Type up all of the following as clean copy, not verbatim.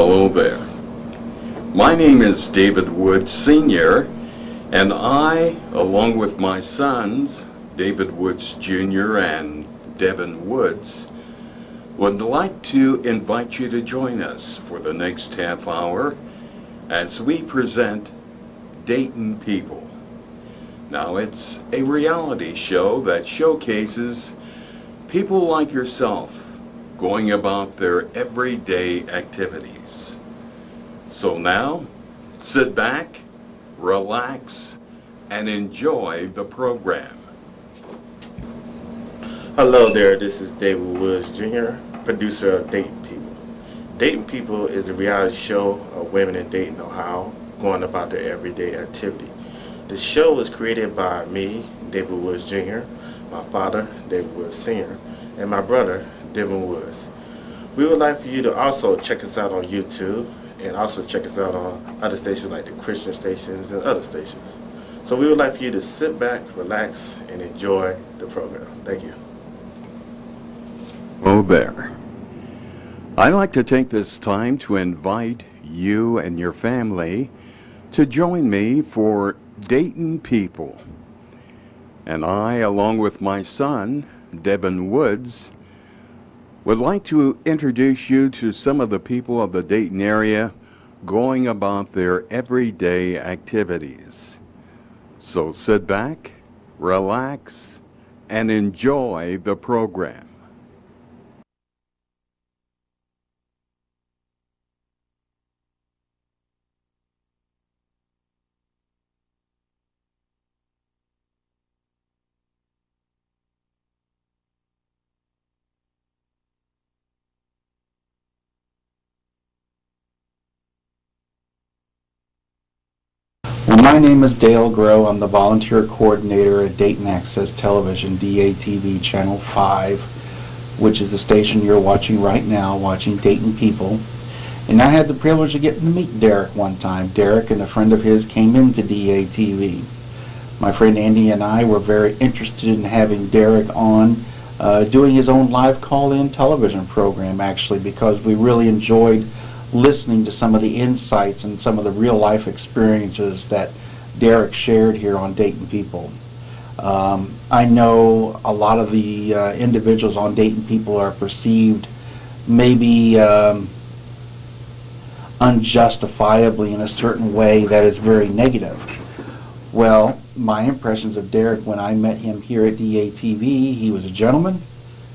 Hello there. My name is David Woods Sr., and I, along with my sons, David Woods Jr. and Devin Woods, would like to invite you to join us for the next half hour as we present Dayton People. Now, it's a reality show that showcases people like yourself going about their everyday activities. So now, sit back, relax, and enjoy the program. Hello there, this is David Woods Jr., producer of Dayton People. Dayton People is a reality show of women in Dayton, Ohio, going about their everyday activity. The show was created by me, David Woods Jr., my father, David Woods Sr., and my brother, Devin Woods. We would like for you to also check us out on YouTube and also check us out on other stations like the Christian stations and other stations. So we would like for you to sit back, relax, and enjoy the program. Thank you. Oh there. I'd like to take this time to invite you and your family to join me for Dayton People. And I, along with my son, Devin Woods, would like to introduce you to some of the people of the Dayton area going about their everyday activities. So sit back, relax, and enjoy the program. Well, my name is Dale Groh. I'm the volunteer coordinator at Dayton Access Television, DATV Channel 5, which is the station you're watching right now, watching Dayton People. And I had the privilege of getting to meet Derek one time. Derek and a friend of his came into DATV. My friend Andy and I were very interested in having Derek on doing his own live call-in television program, actually, because we really enjoyed listening to some of the insights and some of the real-life experiences that Derek shared here on Dayton People. I know a lot of the individuals on Dayton People are perceived maybe unjustifiably in a certain way that is very negative. Well, my impressions of Derek when I met him here at DATV, he was a gentleman,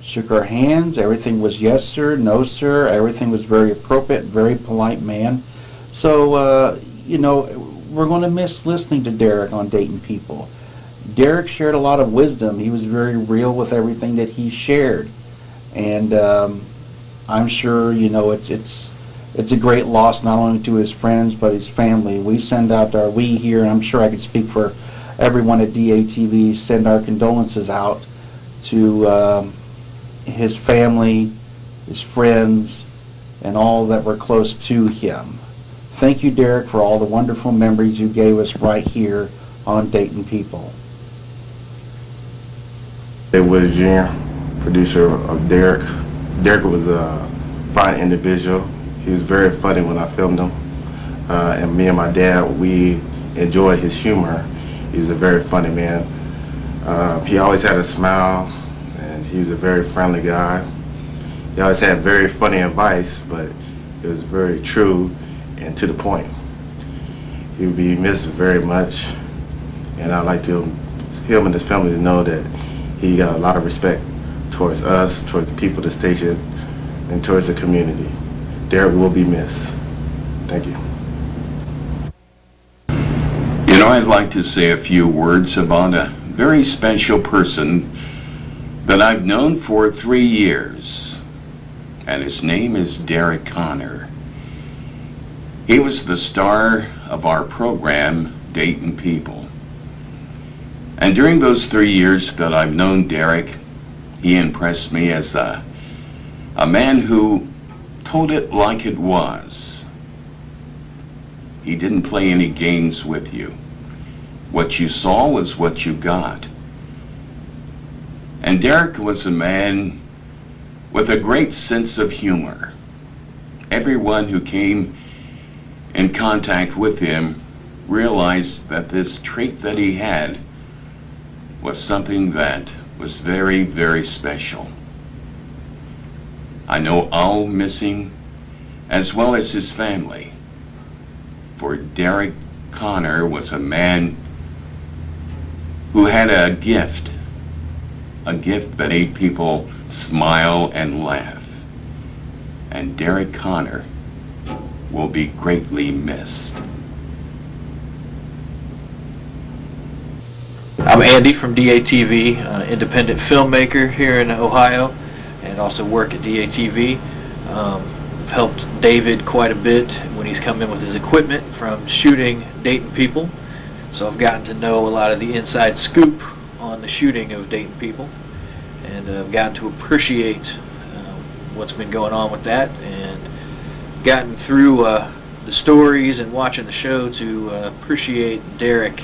shook our hands, everything was yes sir, no sir, everything was very appropriate, very polite man. So, we're going to miss listening to Derek on Dayton People. Derek shared a lot of wisdom. He was very real with everything that he shared. And I'm sure, it's a great loss not only to his friends but his family. We send out we here, and I'm sure I could speak for everyone at DATV, send our condolences out to his family, his friends, and all that were close to him. Thank you, Derek, for all the wonderful memories you gave us right here on Dayton People. David Woods Jr., producer of Derek. Derek was a fine individual. He was very funny when I filmed him. And me and my dad, we enjoyed his humor. He was a very funny man. He always had a smile. He was a very friendly guy. He always had very funny advice, but it was very true and to the point. He would be missed very much, and I'd like him and his family to know that he got a lot of respect towards us, towards the people of the station, and towards the community. Derek will be missed. Thank you. I'd like to say a few words about a very special person that I've known for 3 years, and his name is Derek Connor. He was the star of our program, Dayton People. And during those 3 years that I've known Derek, he impressed me as a man who told it like it was. He didn't play any games with you. What you saw was what you got. And Derek was a man with a great sense of humor. everyone who came in contact with him realized that this trait that he had was something that was very, very special. I know I'll miss him, as well as his family. For Derek Connor was a man who had a gift that made people smile and laugh. And Derek Connor will be greatly missed. I'm Andy from DATV, independent filmmaker here in Ohio, and also work at DATV. I've helped David quite a bit when he's come in with his equipment from shooting Dayton People. So I've gotten to know a lot of the inside scoop on the shooting of Dayton People, and I've gotten to appreciate what's been going on with that, and gotten through the stories and watching the show to appreciate Derek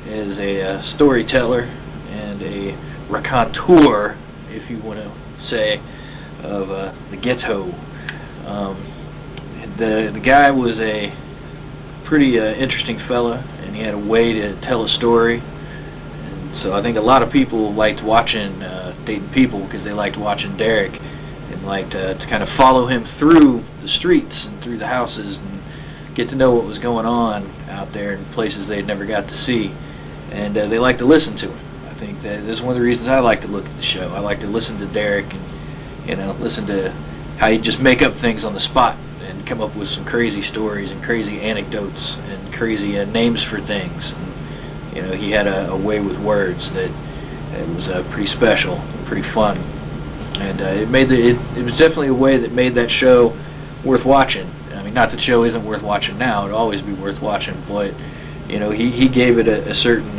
as a storyteller and a raconteur, if you want to say, of the ghetto. The guy was a pretty interesting fella, and he had a way to tell a story. And so I think a lot of people liked watching Dayton People because they liked watching Derek, and liked to kind of follow him through the streets and through the houses and get to know what was going on out there in places they'd never got to see. And they like to listen to him. I think that is one of the reasons I like to look at the show. I like to listen to Derek and listen to how he'd just make up things on the spot and come up with some crazy stories and crazy anecdotes and crazy names for things. And, he had a way with words that it was pretty special, pretty fun, and it was definitely a way that made that show worth watching. I mean, not that the show isn't worth watching now; it'd always be worth watching, but he gave it a certain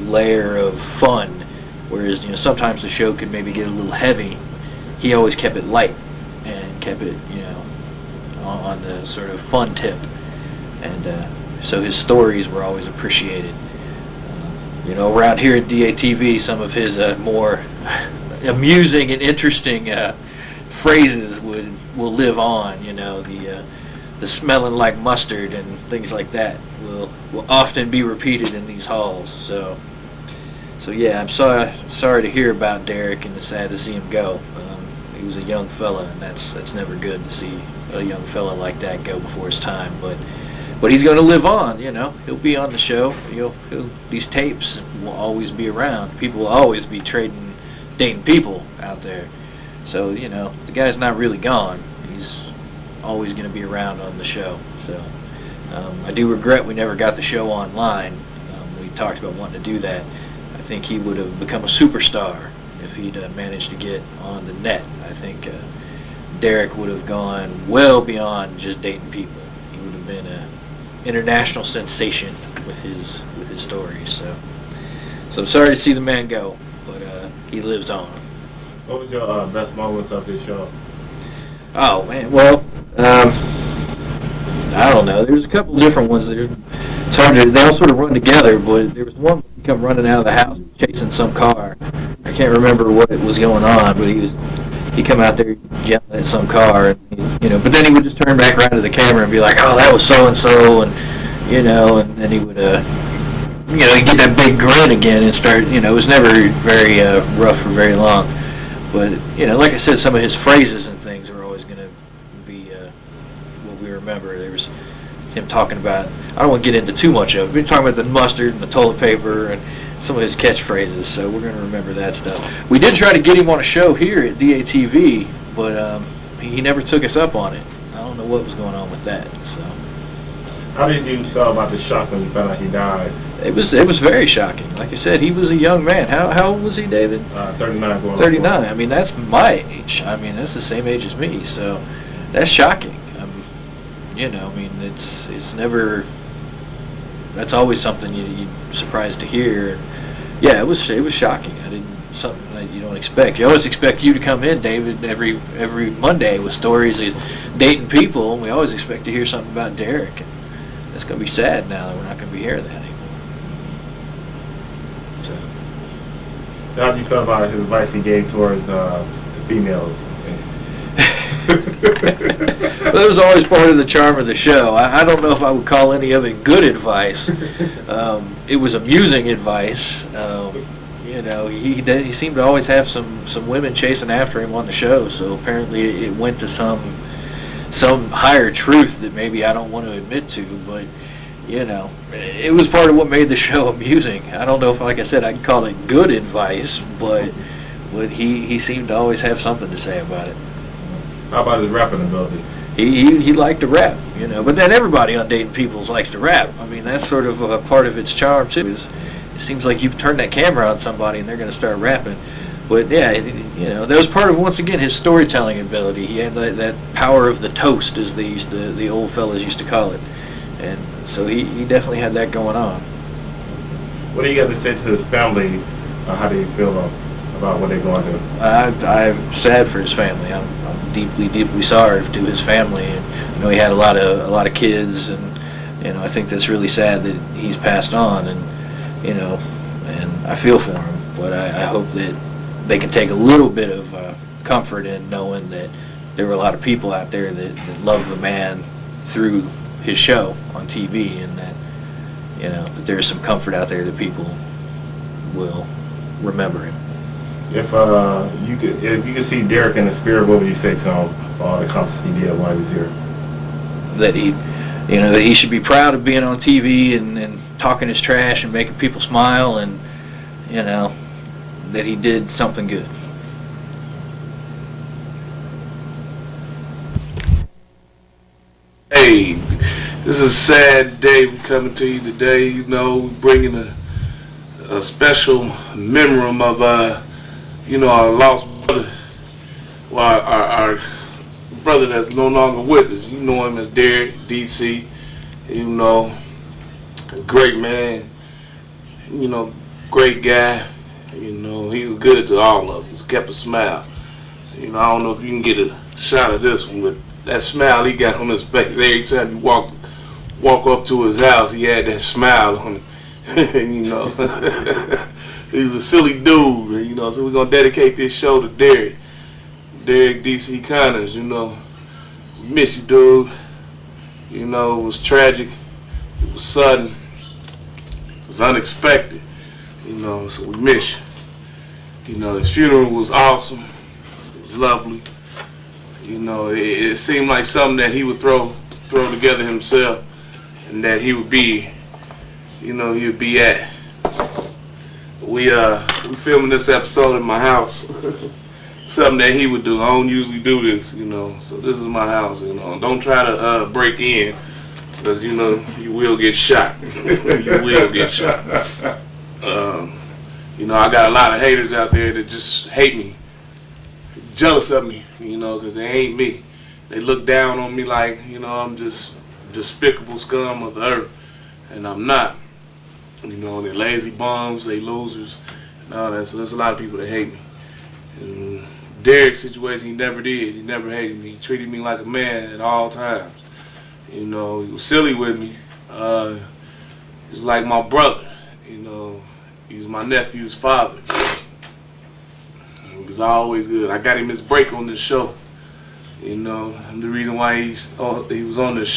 layer of fun, whereas sometimes the show could maybe get a little heavy. He always kept it light and kept it on the sort of fun tip, and so his stories were always appreciated. Around here at DATV, some of his more amusing and interesting phrases will live on. The smelling like mustard and things like that will often be repeated in these halls. So yeah, I'm sorry to hear about Derek, and sad to see him go. He was a young fella, and that's never good to see a young fella like that go before his time. But he's going to live on. He'll be on the show. These tapes will always be around. People will always be trading Dayton People out there. So the guy's not really gone. He's always going to be around on the show. So I do regret we never got the show online. We talked about wanting to do that. I think he would have become a superstar if he'd managed to get on the net. I think Derek would have gone well beyond just Dayton People. He would have been an international sensation with his stories. So I'm sorry to see the man go, but he lives on. What was your best moments of this show? Oh man, well, I don't know. There's a couple of different ones. It's hard to. They all sort of run together, but there was one that come running out of the house chasing some car. I can't remember what it was going on, but he come out there yelling at some car, and but then he would just turn back around to the camera and be like, "Oh, that was so and so," and then he would he'd get that big grin again and start. It was never very rough for very long, but like I said, some of his phrases and things are always going to be what we remember. There was him talking about. I don't want to get into too much of it. We're talking about the mustard and the toilet paper and some of his catchphrases, so we're going to remember that stuff. We did try to get him on a show here at DATV, but he never took us up on it. I don't know what was going on with that. So, how did you feel about the shock when you found out he died? It was very shocking. Like I said, he was a young man. How old was he, David? 39. Going 39. I mean, that's my age. I mean, that's the same age as me. So that's shocking. It's never. That's always something you're surprised to hear. Yeah, it was shocking. Something that you don't expect. You always expect you to come in, David, every Monday with stories of Dayton People, and we always expect to hear something about Derek. And it's going to be sad now that we're not going to be hearing that anymore. So. How did you feel about his advice he gave towards the females? That was always part of the charm of the show. I don't know if I would call any of it good advice. It was amusing advice. He seemed to always have some women chasing after him on the show, so apparently it went to some higher truth that maybe I don't want to admit to, but it was part of what made the show amusing. I don't know if, like I said, I can call it good advice, but he seemed to always have something to say about it. How about his rapping ability? He liked to rap, but then everybody on Dating Peoples likes to rap. I mean, that's sort of a part of its charm too. It seems like you turn that camera on somebody and they're going to start rapping. But yeah, that was part of, once again, his storytelling ability. He had that power of the toast, as the old fellas used to call it, and so he definitely had that going on. What do you got to say to his family? How do you feel about what they're going through? I'm sad for his family. I'm deeply sorry to his family, and he had a lot of kids, and I think that's really sad that he's passed on, and and I feel for him. But I hope that they can take a little bit of comfort in knowing that there were a lot of people out there that loved the man through his show on TV, and that that there's some comfort out there that people will remember him. If you could see Derek in the spirit, what would you say to him for all the accomplishments he did while he was here? That he should be proud of being on TV and talking his trash and making people smile, and that he did something good. Hey, this is a sad day. We're coming to you today, bringing a special memoriam of our lost brother, well, our brother that's no longer with us. You know him as Derek, DC, a great man, great guy. He was good to all of us, kept a smile. I don't know if you can get a shot of this one, but that smile he got on his face every time you walk up to his house, he had that smile on him. He was a silly dude, so we're going to dedicate this show to Derek DC Connors. We miss you, dude. It was tragic, it was sudden, it was unexpected, so we miss you. His funeral was awesome, it was lovely. It seemed like something that he would throw together himself, and that he would be, he would be at. We filming this episode in my house. Something that he would do. I don't usually do this, so this is my house, Don't try to break in, because you will get shot. You will get shot. I got a lot of haters out there that just hate me, jealous of me, because they ain't me. They look down on me like, I'm just despicable scum of the earth, and I'm not. They're lazy bums, they losers, and all that. So there's a lot of people that hate me. And Derek's situation, he never did. He never hated me. He treated me like a man at all times. He was silly with me. He's like my brother. He's my nephew's father. He was always good. I got him his break on this show. I'm the reason why he was on this show.